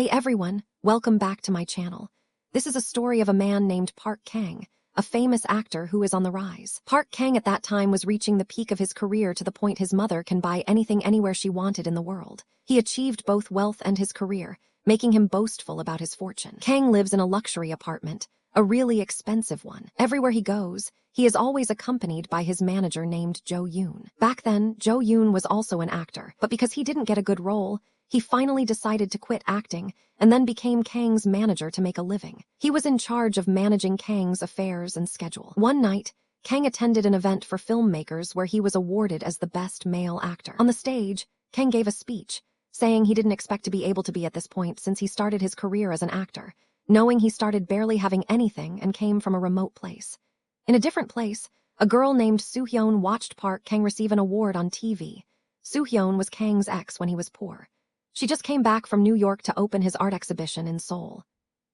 Hey everyone, welcome back to my channel. This is a story of a man named Park Kang, a famous actor who is on the rise. Park Kang at that time was reaching the peak of his career to the point his mother can buy anything anywhere she wanted in the world. He achieved both wealth and his career, making him boastful about his fortune. Kang lives in a luxury apartment, a really expensive one. Everywhere he goes, he is always accompanied by his manager named Jo Yoon. Back then, Jo Yoon was also an actor, but because he didn't get a good role, he finally decided to quit acting and then became Kang's manager to make a living. He was in charge of managing Kang's affairs and schedule. One night, Kang attended an event for filmmakers where he was awarded as the best male actor. On the stage, Kang gave a speech, saying he didn't expect to be able to be at this point since he started his career as an actor, knowing he started barely having anything and came from a remote place. In a different place, a girl named Soo-hyun watched Park Kang receive an award on TV. Soo-hyun was Kang's ex when he was poor. She just came back from New York to open his art exhibition in Seoul.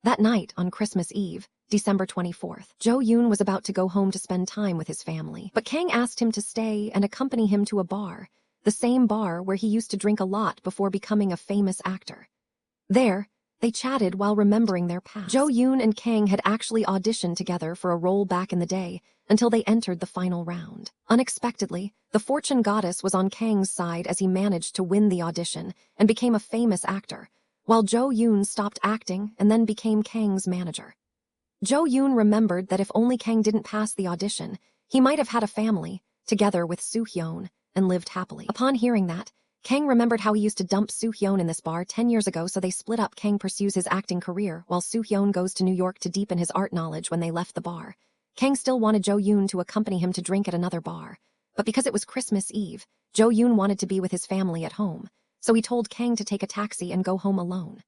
That night, on Christmas Eve, December 24th, Jo Yoon was about to go home to spend time with his family, but Kang asked him to stay and accompany him to a bar, the same bar where he used to drink a lot before becoming a famous actor. There, they chatted while remembering their past. Jo Yoon and Kang had actually auditioned together for a role back in the day until they entered the final round. Unexpectedly, the fortune goddess was on Kang's side as he managed to win the audition and became a famous actor, while Jo Yoon stopped acting and then became Kang's manager. Jo Yoon remembered that if only Kang didn't pass the audition, he might have had a family, together with Soo-hyun, and lived happily. Upon hearing that, Kang remembered how he used to dump Soo-hyun in this bar 10 years ago, so they split up. Kang pursues his acting career, while Soo-hyun goes to New York to deepen his art knowledge. When they left the bar, Kang still wanted Jo Yoon to accompany him to drink at another bar, but because it was Christmas Eve, Jo Yoon wanted to be with his family at home, so he told Kang to take a taxi and go home alone.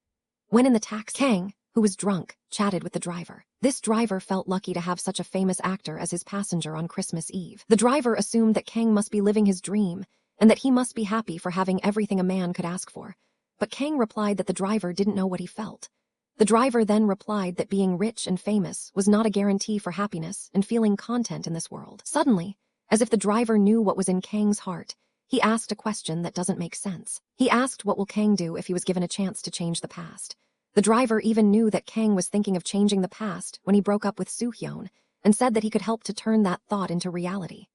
When in the taxi, Kang, who was drunk, chatted with the driver. This driver felt lucky to have such a famous actor as his passenger on Christmas Eve. The driver assumed that Kang must be living his dream, and that he must be happy for having everything a man could ask for. But Kang replied that the driver didn't know what he felt. The driver then replied that being rich and famous was not a guarantee for happiness and feeling content in this world. Suddenly, as if the driver knew what was in Kang's heart, he asked a question that doesn't make sense. He asked what will Kang do if he was given a chance to change the past. The driver even knew that Kang was thinking of changing the past when he broke up with Soo-hyun and said that he could help to turn that thought into reality.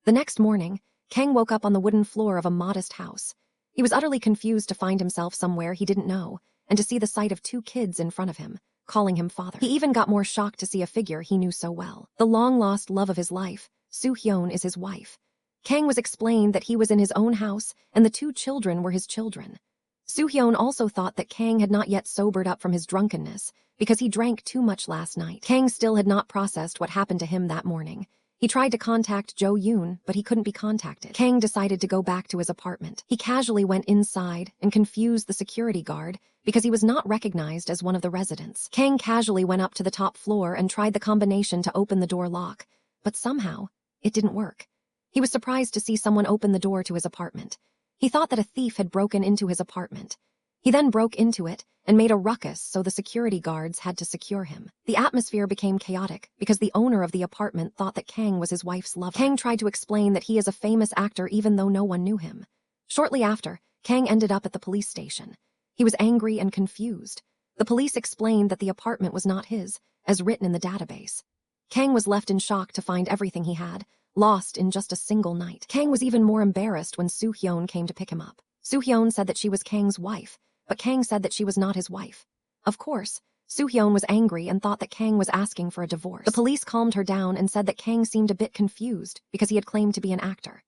The next morning, Kang woke up on the wooden floor of a modest house. He was utterly confused to find himself somewhere he didn't know and to see the sight of two kids in front of him, calling him father. He even got more shocked to see a figure he knew so well. The long-lost love of his life, Soo-hyun, is his wife. Kang was explained that he was in his own house and the two children were his children. Soo-hyun also thought that Kang had not yet sobered up from his drunkenness because he drank too much last night. Kang still had not processed what happened to him that morning. He tried to contact Jo Yoon, but he couldn't be contacted. Kang decided to go back to his apartment. He casually went inside and confused the security guard because he was not recognized as one of the residents. Kang casually went up to the top floor and tried the combination to open the door lock, but somehow, it didn't work. He was surprised to see someone open the door to his apartment. He thought that a thief had broken into his apartment. He then broke into it and made a ruckus, so the security guards had to secure him. The atmosphere became chaotic because the owner of the apartment thought that Kang was his wife's lover. Kang tried to explain that he is a famous actor even though no one knew him. Shortly after, Kang ended up at the police station. He was angry and confused. The police explained that the apartment was not his, as written in the database. Kang was left in shock to find everything he had lost in just a single night. Kang was even more embarrassed when Soo-hyun came to pick him up. Soo-hyun said that she was Kang's wife, but Kang said that she was not his wife. Of course, Soo-hyun was angry and thought that Kang was asking for a divorce. The police calmed her down and said that Kang seemed a bit confused because he had claimed to be an actor.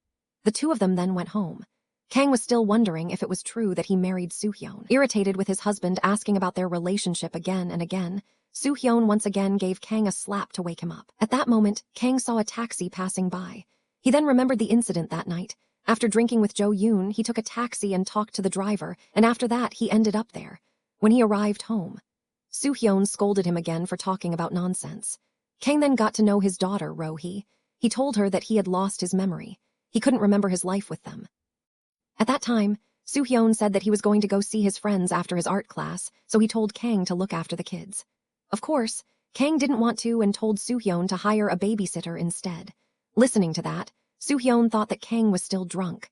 The two of them then went home. Kang was still wondering if it was true that he married Soo-hyun. Irritated with his husband asking about their relationship again and again, Soo-hyun once again gave Kang a slap to wake him up. At that moment, Kang saw a taxi passing by. He then remembered the incident that night. After drinking with Jo Yoon, he took a taxi and talked to the driver, and after that, he ended up there. When he arrived home, Soo-hyun scolded him again for talking about nonsense. Kang then got to know his daughter, Ro-hee. He told her that he had lost his memory. He couldn't remember his life with them. At that time, Soo-hyun said that he was going to go see his friends after his art class, so he told Kang to look after the kids. Of course, Kang didn't want to and told Soo-hyun to hire a babysitter instead. Listening to that, Soo-hyun thought that Kang was still drunk.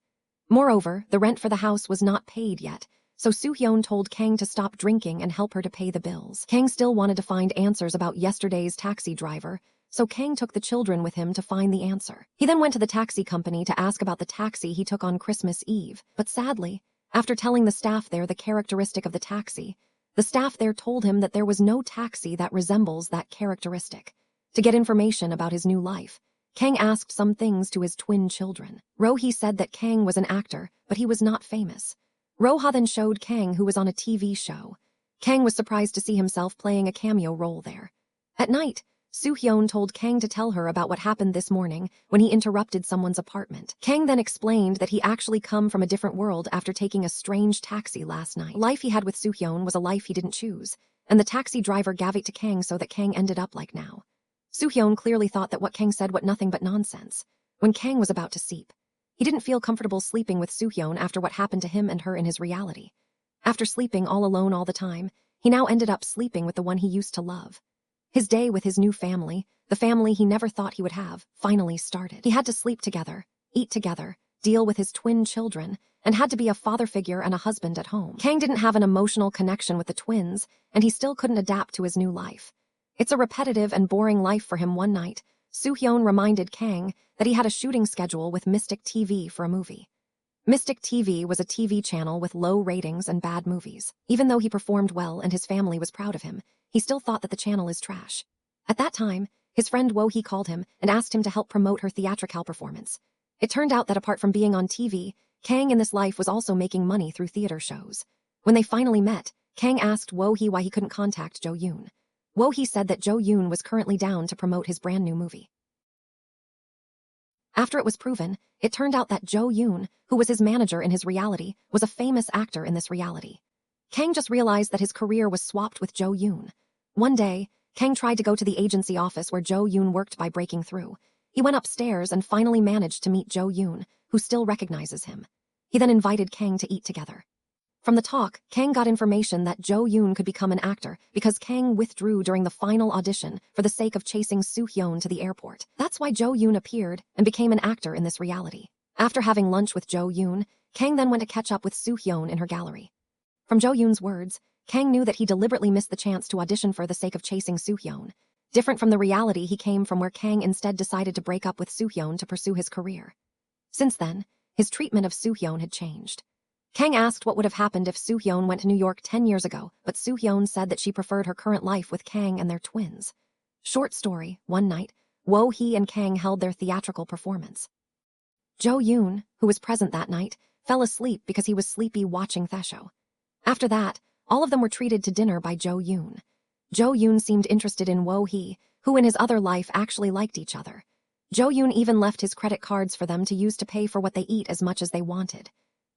Moreover, the rent for the house was not paid yet, so Soo-hyun told Kang to stop drinking and help her to pay the bills. Kang still wanted to find answers about yesterday's taxi driver, so Kang took the children with him to find the answer. He then went to the taxi company to ask about the taxi he took on Christmas Eve, but sadly, after telling the staff there the characteristic of the taxi, the staff there told him that there was no taxi that resembles that characteristic. To get information about his new life, Kang asked some things to his twin children. Rohee said that Kang was an actor, but he was not famous. Roha then showed Kang who was on a TV show. Kang was surprised to see himself playing a cameo role there. At night, Soo-hyun told Kang to tell her about what happened this morning when he interrupted someone's apartment. Kang then explained that he actually come from a different world after taking a strange taxi last night. The life he had with Soo-hyun was a life he didn't choose, and the taxi driver gave it to Kang so that Kang ended up like now. Soo-hyun clearly thought that what Kang said was nothing but nonsense. When Kang was about to sleep, he didn't feel comfortable sleeping with Soo-hyun after what happened to him and her in his reality. After sleeping all alone all the time, he now ended up sleeping with the one he used to love. His day with his new family, the family he never thought he would have, finally started. He had to sleep together, eat together, deal with his twin children, and had to be a father figure and a husband at home. Kang didn't have an emotional connection with the twins, and he still couldn't adapt to his new life. It's a repetitive and boring life for him. One night, Soo-hyun reminded Kang that he had a shooting schedule with Mystic TV for a movie. Mystic TV was a TV channel with low ratings and bad movies. Even though he performed well and his family was proud of him, he still thought that the channel is trash. At that time, his friend Wohee called him and asked him to help promote her theatrical performance. It turned out that apart from being on TV, Kang in this life was also making money through theater shows. When they finally met, Kang asked Wohee why he couldn't contact Jo Yoon. Wohee said that Jo Yoon was currently down to promote his brand new movie. After it was proven, it turned out that Jo Yoon, who was his manager in his reality, was a famous actor in this reality. Kang just realized that his career was swapped with Jo Yoon. One day, Kang tried to go to the agency office where Jo Yoon worked by breaking through. He went upstairs and finally managed to meet Jo Yoon, who still recognizes him. He then invited Kang to eat together. From the talk, Kang got information that Jo Yoon could become an actor because Kang withdrew during the final audition for the sake of chasing Soo-hyun to the airport. That's why Jo Yoon appeared and became an actor in this reality. After having lunch with Jo Yoon, Kang then went to catch up with Soo-hyun in her gallery. From Jo Yoon's words, Kang knew that he deliberately missed the chance to audition for the sake of chasing Soo-hyun. Different from the reality he came from, where Kang instead decided to break up with Soo-hyun to pursue his career. Since then, his treatment of Soo-hyun had changed. Kang asked what would have happened if Soo-hyun went to New York 10 years ago, but Soo-hyun said that she preferred her current life with Kang and their twins. Short story, one night, Wohee and Kang held their theatrical performance. Jo Yoon, who was present that night, fell asleep because he was sleepy watching the show. After that, all of them were treated to dinner by Jo Yoon. Jo Yoon seemed interested in Wohee, who in his other life actually liked each other. Jo Yoon even left his credit cards for them to use to pay for what they eat as much as they wanted.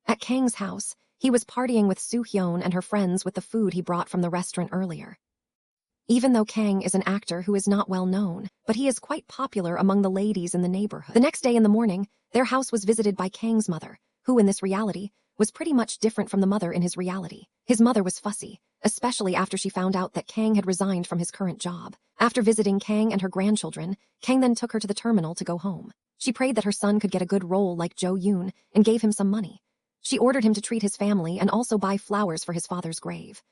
At Kang's house, he was partying with Soo-hyun and her friends with the food he brought from the restaurant earlier. Even though Kang is an actor who is not well known, but he is quite popular among the ladies in the neighborhood. The next day in the morning, their house was visited by Kang's mother, who in this reality was pretty much different from the mother in his reality. His mother was fussy, especially after she found out that Kang had resigned from his current job. After visiting Kang and her grandchildren, Kang then took her to the terminal to go home. She prayed that her son could get a good role like Jo Yoon and gave him some money. She ordered him to treat his family and also buy flowers for his father's grave.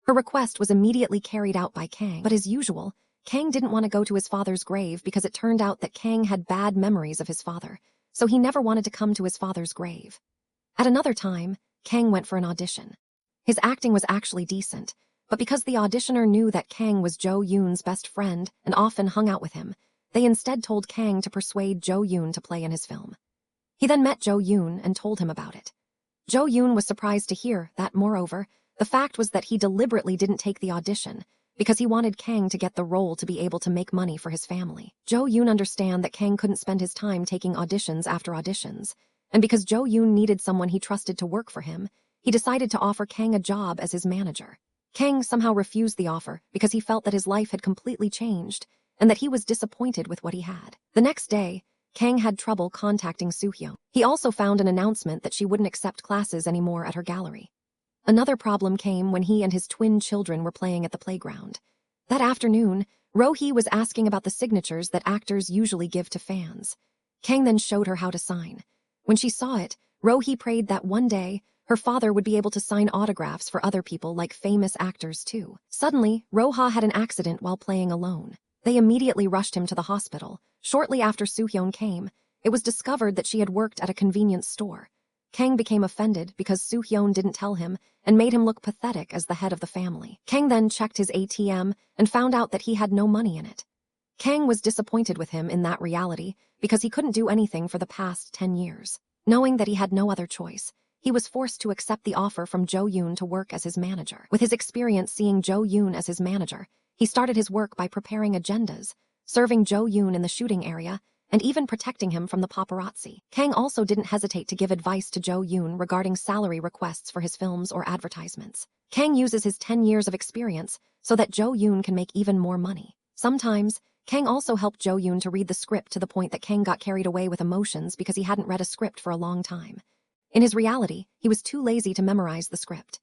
Her request was immediately carried out by Kang, but as usual, Kang didn't want to go to his father's grave because it turned out that Kang had bad memories of his father, so he never wanted to come to his father's grave. At another time, Kang went for an audition. His acting was actually decent, but because the auditioner knew that Kang was Jo Yoon's best friend and often hung out with him, they instead told Kang to persuade Jo Yoon to play in his film. He then met Jo Yoon and told him about it. Jo Yoon was surprised to hear that, moreover, the fact was that he deliberately didn't take the audition because he wanted Kang to get the role to be able to make money for his family. Jo Yoon understood that Kang couldn't spend his time taking auditions after auditions, and because Jo Yoon needed someone he trusted to work for him, he decided to offer Kang a job as his manager. Kang somehow refused the offer because he felt that his life had completely changed and that he was disappointed with what he had. The next day, Kang had trouble contacting Soo-hyun. He also found an announcement that she wouldn't accept classes anymore at her gallery. Another problem came when he and his twin children were playing at the playground. That afternoon, Rohee was asking about the signatures that actors usually give to fans. Kang then showed her how to sign. When she saw it, Rohee prayed that one day, Her father would be able to sign autographs for other people like famous actors too. Suddenly, Roha had an accident while playing alone. They immediately rushed him to the hospital. Shortly after Soo-hyun came, it was discovered that she had worked at a convenience store. Kang became offended because Soo-hyun didn't tell him and made him look pathetic as the head of the family. Kang then checked his ATM and found out that he had no money in it. Kang was disappointed with him in that reality because he couldn't do anything for the past 10 years. Knowing that he had no other choice, he was forced to accept the offer from Jo-yoon to work as his manager. With his experience seeing Jo-yoon as his manager, he started his work by preparing agendas, serving Jo-yoon in the shooting area, and even protecting him from the paparazzi. Kang also didn't hesitate to give advice to Jo-yoon regarding salary requests for his films or advertisements. Kang uses his 10 years of experience so that Jo-yoon can make even more money. Sometimes, Kang also helped Jo-yoon to read the script to the point that Kang got carried away with emotions because he hadn't read a script for a long time. In his reality, he was too lazy to memorize the script.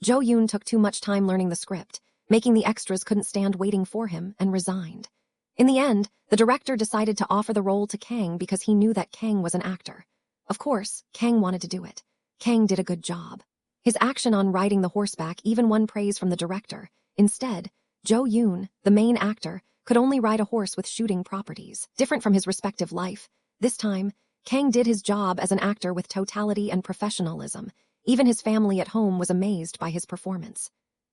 Jo-yoon took too much time learning the script, making the extras couldn't stand waiting for him and resigned. In the end, the director decided to offer the role to Kang because he knew that Kang was an actor. Of course, Kang wanted to do it. Kang did a good job. His action on riding the horseback even won praise from the director. Instead, Jo-yoon, the main actor, could only ride a horse with shooting properties. Different from his respective life, this time, Kang did his job as an actor with totality and professionalism. Even his family at home was amazed by his performance.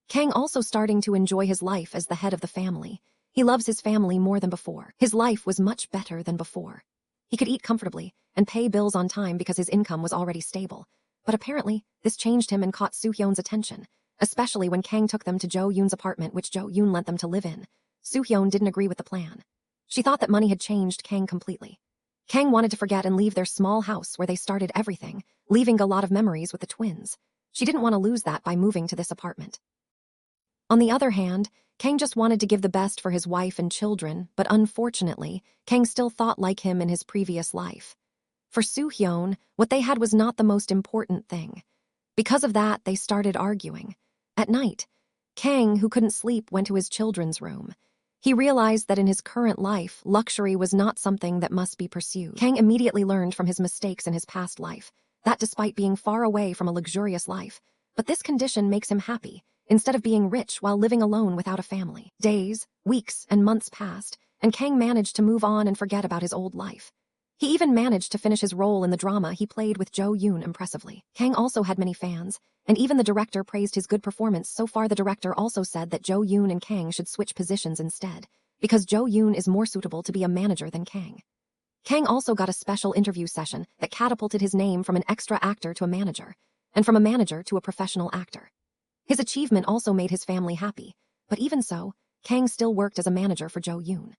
Kang also starting to enjoy his life as the head of the family. He loves his family more than before. His life was much better than before. He could eat comfortably and pay bills on time because his income was already stable. But apparently, this changed him and caught Soo-hyun's attention, especially when Kang took them to Jo-yoon's apartment which Jo-yoon lent them to live in. Soo-hyun didn't agree with the plan. She thought that money had changed Kang completely. Kang wanted to forget and leave their small house where they started everything, leaving a lot of memories with the twins. She didn't want to lose that by moving to this apartment. On the other hand, Kang just wanted to give the best for his wife and children, but unfortunately, Kang still thought like him in his previous life. For Soo-hyun, what they had was not the most important thing. Because of that, they started arguing. At night, Kang, who couldn't sleep, went to his children's room. He realized that in his current life, luxury was not something that must be pursued. Kang immediately learned from his mistakes in his past life, that despite being far away from a luxurious life, but this condition makes him happy, instead of being rich while living alone without a family. Days, weeks, and months passed, and Kang managed to move on and forget about his old life. He even managed to finish his role in the drama he played with Jo-yoon impressively. Kang also had many fans, and even the director praised his good performance. So far, the director also said that Jo-yoon and Kang should switch positions instead, because Jo-yoon is more suitable to be a manager than Kang. Kang also got a special interview session that catapulted his name from an extra actor to a manager, and from a manager to a professional actor. His achievement also made his family happy, but even so, Kang still worked as a manager for Jo-yoon.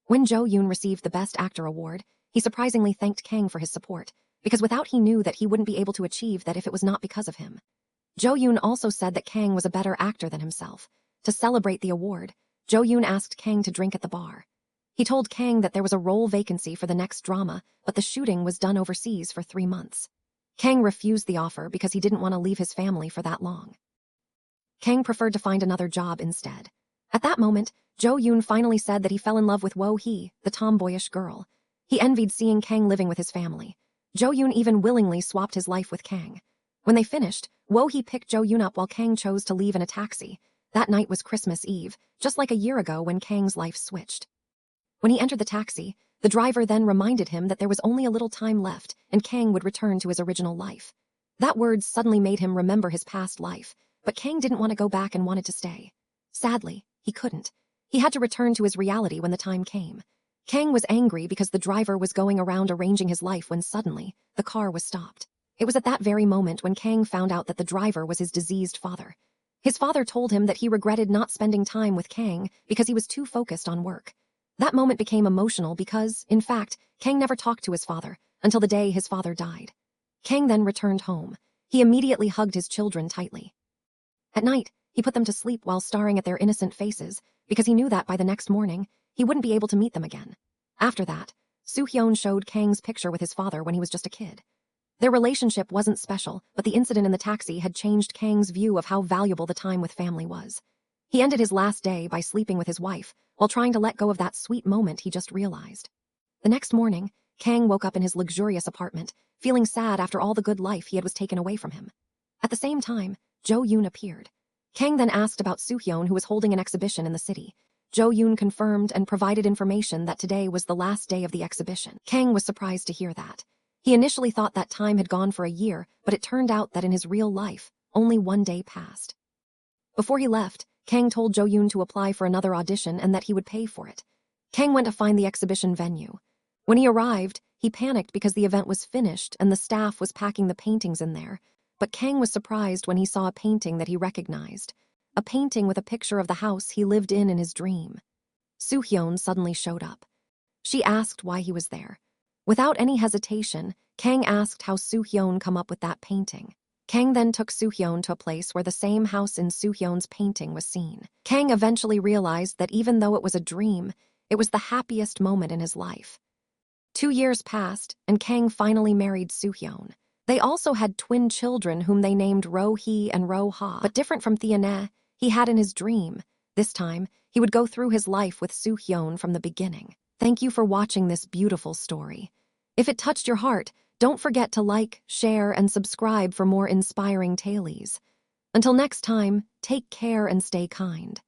When Jo-yoon received the Best Actor award, he surprisingly thanked Kang for his support, because without he knew that he wouldn't be able to achieve that if it was not because of him. Jo-yoon also said that Kang was a better actor than himself. To celebrate the award, Jo-yoon asked Kang to drink at the bar. He told Kang that there was a role vacancy for the next drama, but the shooting was done overseas for 3 months. Kang refused the offer because he didn't want to leave his family for that long. Kang preferred to find another job instead. At that moment, Jo-yoon finally said that he fell in love with Wo-hee, the tomboyish girl. He envied seeing Kang living with his family. Jo-yoon even willingly swapped his life with Kang. When they finished, Wo-hee picked Jo-yoon up while Kang chose to leave in a taxi. That night was Christmas Eve, just like a year ago when Kang's life switched. When he entered the taxi, the driver then reminded him that there was only a little time left and Kang would return to his original life. That word suddenly made him remember his past life, but Kang didn't want to go back and wanted to stay. Sadly, he couldn't. He had to return to his reality when the time came. Kang was angry because the driver was going around arranging his life when suddenly, the car was stopped. It was at that very moment when Kang found out that the driver was his diseased father. His father told him that he regretted not spending time with Kang because he was too focused on work. That moment became emotional because, in fact, Kang never talked to his father until the day his father died. Kang then returned home. He immediately hugged his children tightly. At night, he put them to sleep while staring at their innocent faces because he knew that by the next morning, he wouldn't be able to meet them again. After that, Soo-hyun showed Kang's picture with his father when he was just a kid. Their relationship wasn't special, but the incident in the taxi had changed Kang's view of how valuable the time with family was. He ended his last day by sleeping with his wife while trying to let go of that sweet moment he just realized. The next morning, Kang woke up in his luxurious apartment, feeling sad after all the good life he had was taken away from him. At the same time, Jo Yoon appeared. Kang then asked about Soo-hyun, who was holding an exhibition in the city. Jo Yoon confirmed and provided information that today was the last day of the exhibition. Kang was surprised to hear that. He initially thought that time had gone for a year, but it turned out that in his real life, only 1 day passed. Before he left, Kang told Jo Yoon to apply for another audition and that he would pay for it. Kang went to find the exhibition venue. When he arrived, he panicked because the event was finished and the staff was packing the paintings in there. But Kang was surprised when he saw a painting that he recognized. A painting with a picture of the house he lived in his dream. Soo-hyun suddenly showed up. She asked why he was there. Without any hesitation, Kang asked how Soo-hyun come up with that painting. Kang then took Soo-hyun to a place where the same house in Soo-hyun's painting was seen. Kang eventually realized that even though it was a dream, it was the happiest moment in his life. 2 years passed, and Kang finally married Soo-hyun. They also had twin children whom they named Ro-hee and Ro-ha. But different from Theane, he had in his dream. This time, he would go through his life with Soo-hyun from the beginning. Thank you for watching this beautiful story. If it touched your heart, don't forget to like, share, and subscribe for more inspiring tales. Until next time, take care and stay kind.